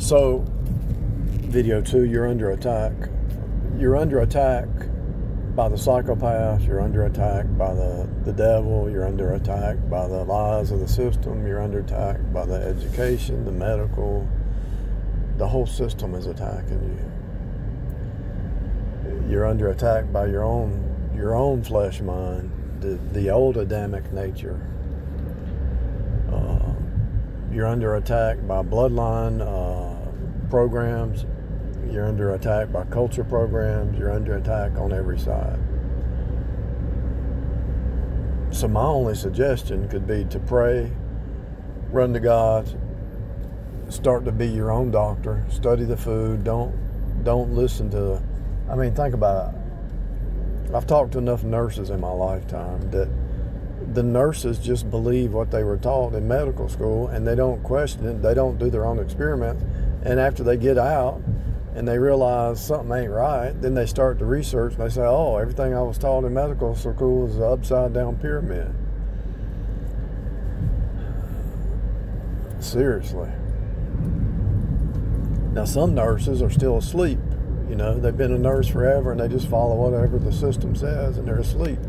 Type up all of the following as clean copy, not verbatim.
So, video 2, you're under attack. You're under attack by the psychopath. You're under attack by the devil. You're under attack by the lies of the system. You're under attack by the education, the medical. The whole system is attacking you. You're under attack by your own flesh mind, the old Adamic nature. You're under attack by bloodline programs. You're under attack by culture programs. You're under attack on every side. So my only suggestion could be to pray, run to God, start to be your own doctor, study the food. Don't listen to, think about it. I've talked to enough nurses in my lifetime that the nurses just believe what they were taught in medical school, and they don't question it. They don't do their own experiments. And after they get out and they realize something ain't right, then they start to research and they say, oh, everything I was taught in medical school is an upside down pyramid. Seriously. Now, some nurses are still asleep. They've been a nurse forever and they just follow whatever the system says and they're asleep.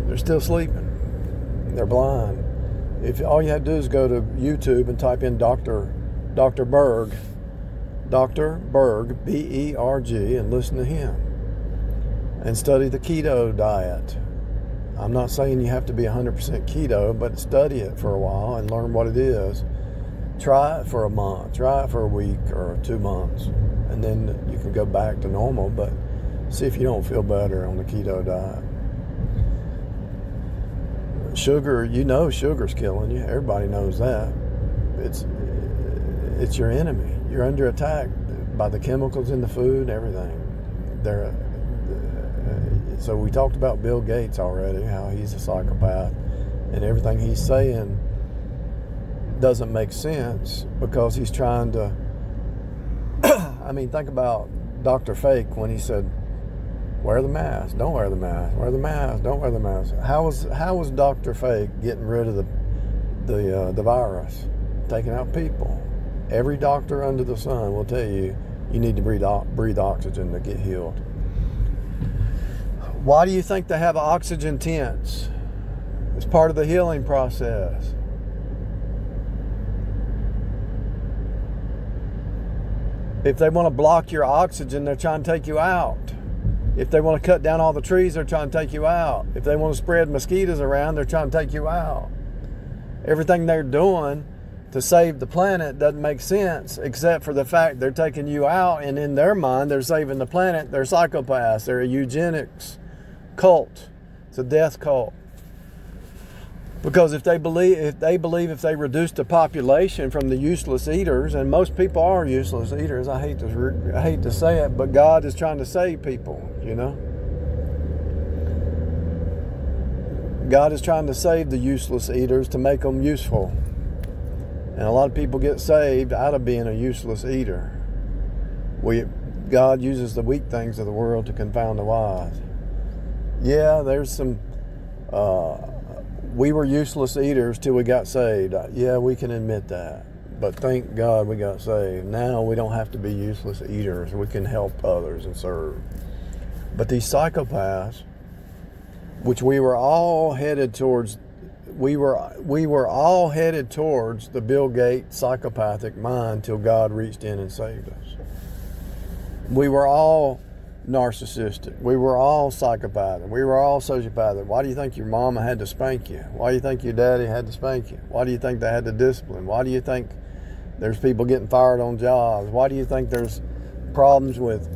They're still sleeping. They're blind. If all you have to do is go to YouTube and type in Dr. Berg, B-E-R-G, and listen to him. And study the keto diet. I'm not saying you have to be 100% keto, but study it for a while and learn what it is. Try it for a month. Try it for a week or 2 months. And then you can go back to normal, but see if you don't feel better on the keto diet. Sugar, sugar's killing you. Everybody knows that. It's your enemy. You're under attack by the chemicals in the food and everything. So we talked about Bill Gates already, how he's a psychopath, and everything he's saying doesn't make sense because he's trying to think about Dr. Fake when he said, wear the mask, don't wear the mask, wear the mask, don't wear the mask. How was Dr. Fake getting rid of the virus, taking out people? Every doctor under the sun will tell you need to breathe oxygen to get healed. Why do you think they have oxygen tents? It's part of the healing process. If they want to block your oxygen, they're trying to take you out. If they want to cut down all the trees, they're trying to take you out. If they want to spread mosquitoes around, they're trying to take you out. Everything they're doing to save the planet doesn't make sense, except for the fact they're taking you out, and in their mind, they're saving the planet. They're psychopaths. They're a eugenics cult. It's a death cult. Because if they believe if they reduce the population from the useless eaters, and most people are useless eaters, I hate to say it, but God is trying to save people, God is trying to save the useless eaters to make them useful. And a lot of people get saved out of being a useless eater. God uses the weak things of the world to confound the wise. Yeah, there's some... we were useless eaters till we got saved. Yeah, we can admit that. But thank God we got saved. Now we don't have to be useless eaters. We can help others and serve. But these psychopaths, which we were all headed towards the Bill Gates psychopathic mind till God reached in and saved us. We were all narcissistic. We were all psychopathic. We were all sociopathic. Why do you think your mama had to spank you? Why do you think your daddy had to spank you? Why do you think they had to discipline? Why do you think there's people getting fired on jobs? Why do you think there's problems with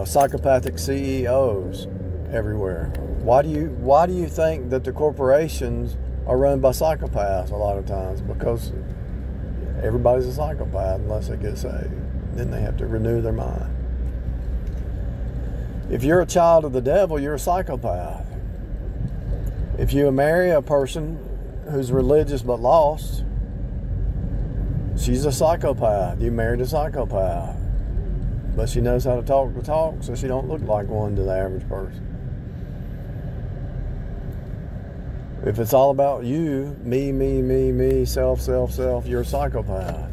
psychopathic CEOs everywhere? Why do you think that the corporations are run by psychopaths a lot of times? Because everybody's a psychopath unless they get saved. Then they have to renew their mind. If you're a child of the devil, you're a psychopath. If you marry a person who's religious but lost, she's a psychopath. You married a psychopath. But she knows how to talk the talk, so she don't look like one to the average person. If it's all about you, me, self, you're a psychopath.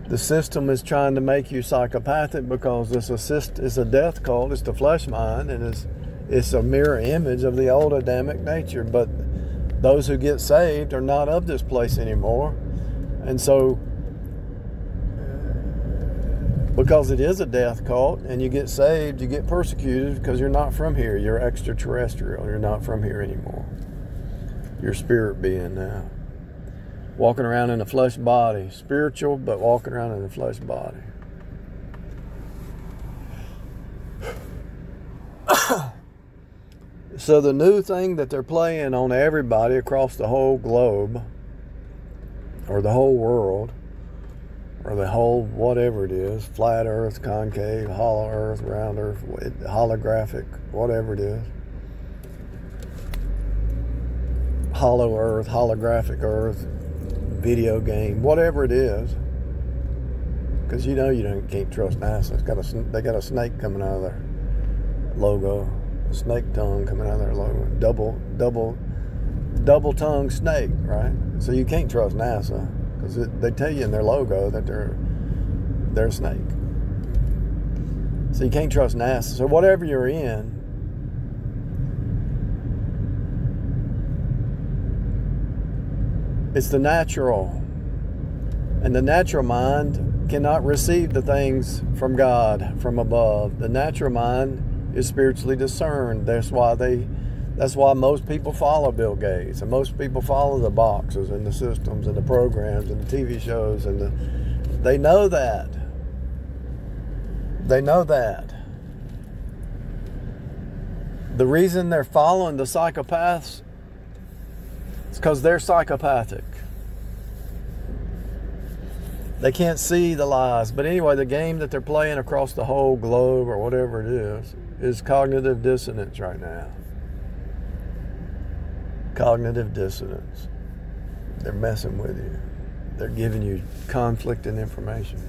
The system is trying to make you psychopathic because it's a death cult. It's the flesh mind, and it's a mirror image of the old Adamic nature. But those who get saved are not of this place anymore. And so, because it is a death cult and you get saved, you get persecuted because you're not from here. You're extraterrestrial. You're not from here anymore. You're spirit being now. Walking around in a flesh body. Spiritual, but walking around in a flesh body. So the new thing that they're playing on everybody across the whole globe, or the whole world, or the whole whatever it is, flat earth, concave, hollow earth, round earth, holographic, whatever it is, hollow earth, holographic earth, video game, whatever it is, because you know you can't trust NASA. They got a snake coming out of their logo, a snake tongue coming out of their logo, double tongue snake, right? So you can't trust NASA because they tell you in their logo that they're a snake. So you can't trust NASA. So whatever you're in, it's the natural. And the natural mind cannot receive the things from God, from above. The natural mind is spiritually discerned. That's why most people follow Bill Gates, and most people follow the boxes and the systems and the programs and the TV shows, and they know that. They know that. The reason they're following the psychopaths is because they're psychopathic. They can't see the lies. But anyway, the game that they're playing across the whole globe, or whatever it is cognitive dissonance right now. Cognitive dissonance. They're messing with you. They're giving you conflicting information.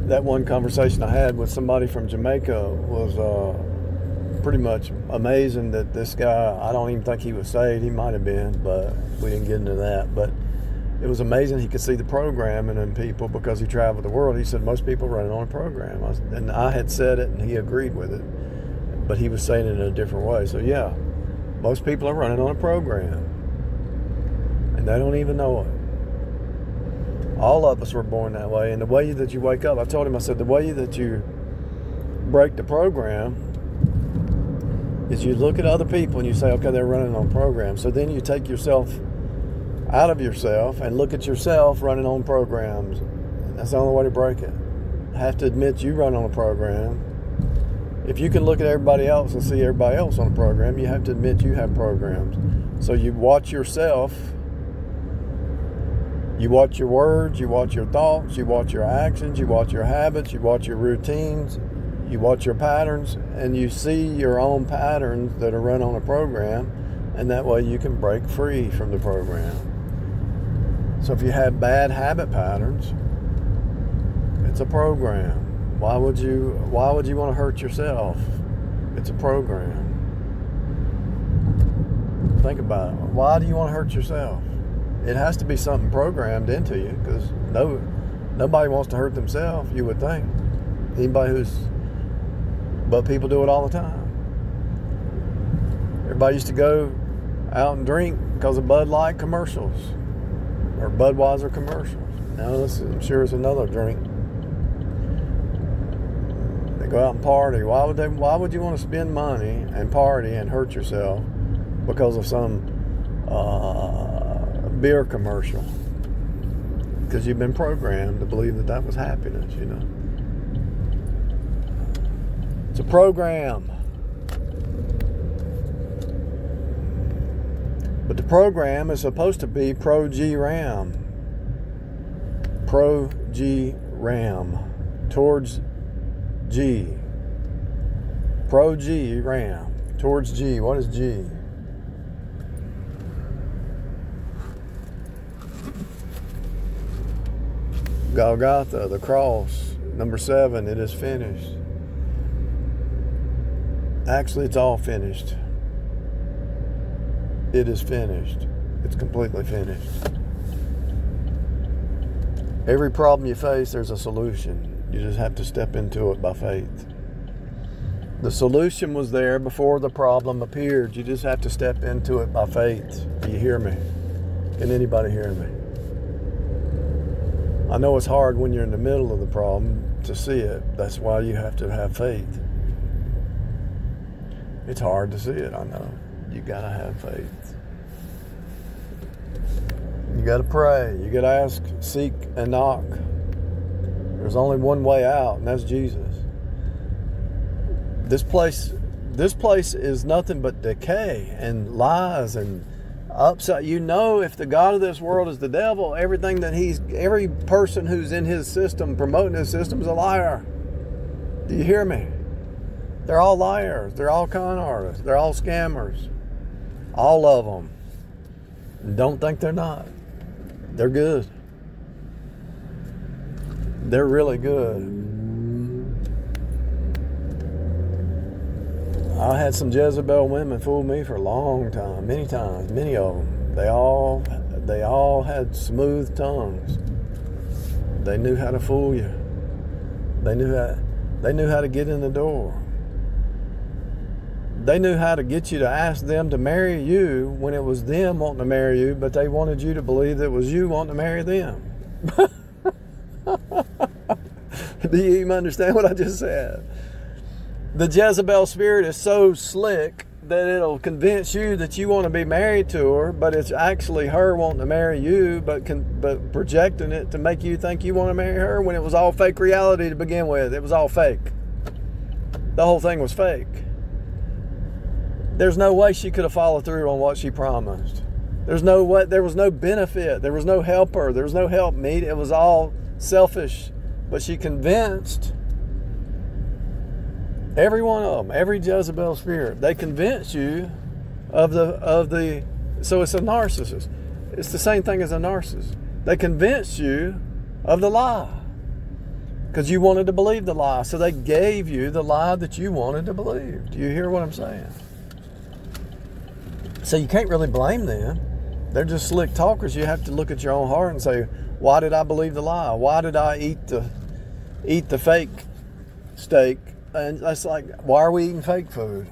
That one conversation I had with somebody from Jamaica was pretty much amazing. That this guy, I don't even think he was saved. He might have been, but we didn't get into that. But it was amazing. He could see the programming in people because he traveled the world. He said most people running on a program. And I had said it, and he agreed with it. But he was saying it in a different way. So yeah, most people are running on a program, and they don't even know it. All of us were born that way. And the way that you wake up, I told him, I said, the way that you break the program is you look at other people and you say, okay, they're running on programs. So then you take yourself out of yourself and look at yourself running on programs. That's the only way to break it. I have to admit you run on a program. If you can look at everybody else and see everybody else on a program, you have to admit you have programs. So you watch yourself. You watch your words, you watch your thoughts, you watch your actions, you watch your habits, you watch your routines, you watch your patterns, and you see your own patterns that are run on a program, and that way you can break free from the program. So if you have bad habit patterns, it's a program. Why would you want to hurt yourself? It's a program. Think about it. Why do you want to hurt yourself? It has to be something programmed into you, because nobody wants to hurt themselves, you would think. But people do it all the time. Everybody used to go out and drink because of Bud Light commercials or Budweiser commercials. Now I'm sure it's another drink. They go out and party. Why would you want to spend money and party and hurt yourself because of some beer commercial? Because you've been programmed to believe that was happiness, you know. It's a program. But the program is supposed to be pro-G-RAM. Pro-G-RAM. Towards G. Pro-G-RAM. Towards G. What is G? Golgotha, the cross, Number 7, it is finished. Actually, it's all finished. It is finished. It's completely finished. Every problem you face, there's a solution. You just have to step into it by faith. The solution was there before the problem appeared. You just have to step into it by faith. Do you hear me? Can anybody hear me? I know it's hard when you're in the middle of the problem to see it. That's why you have to have faith. It's hard to see it, I know. You gotta have faith. You gotta pray. You gotta ask, seek, and knock. There's only one way out, and that's Jesus. This place is nothing but decay and lies and upside. You know, if the God of this world is the devil, every person who's in his system, promoting his system, is a liar. Do you hear me? They're all liars. They're all con artists. They're all scammers. All of them. Don't think they're not. They're good. They're really good. I had some Jezebel women fool me for a long time, many times, many of them. They all had smooth tongues. They knew how to fool you. They knew how to get in the door. They knew how to get you to ask them to marry you when it was them wanting to marry you, but they wanted you to believe that it was you wanting to marry them. Do you even understand what I just said? The Jezebel spirit is so slick that it'll convince you that you want to be married to her, but it's actually her wanting to marry you, but projecting it to make you think you want to marry her when it was all fake reality to begin with. It was all fake. The whole thing was fake. There's no way she could have followed through on what she promised. There was no benefit. There was no helper. There was no helpmeet. It was all selfish. But she convinced every one of them, every Jezebel spirit. They convince you of the. So it's a narcissist. It's the same thing as a narcissist. They convinced you of the lie because you wanted to believe the lie. So they gave you the lie that you wanted to believe. Do you hear what I'm saying? So you can't really blame them. They're just slick talkers. You have to look at your own heart and say, why did I believe the lie? Why did I eat the fake steak? And that's like, why are we eating fake food?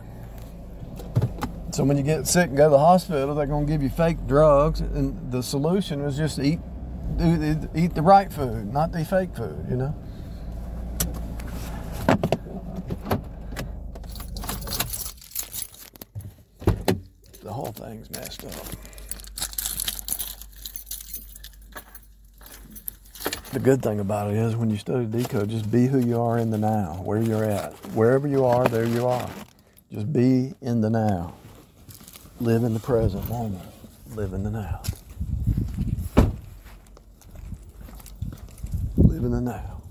So when you get sick and go to the hospital, they're going to give you fake drugs. And the solution is just eat the right food, not the fake food, you know? The whole thing's messed up. The good thing about it is when you study decode, just be who you are in the now, where you're at. Wherever you are, there you are. Just be in the now. Live in the present moment. Live in the now. Live in the now.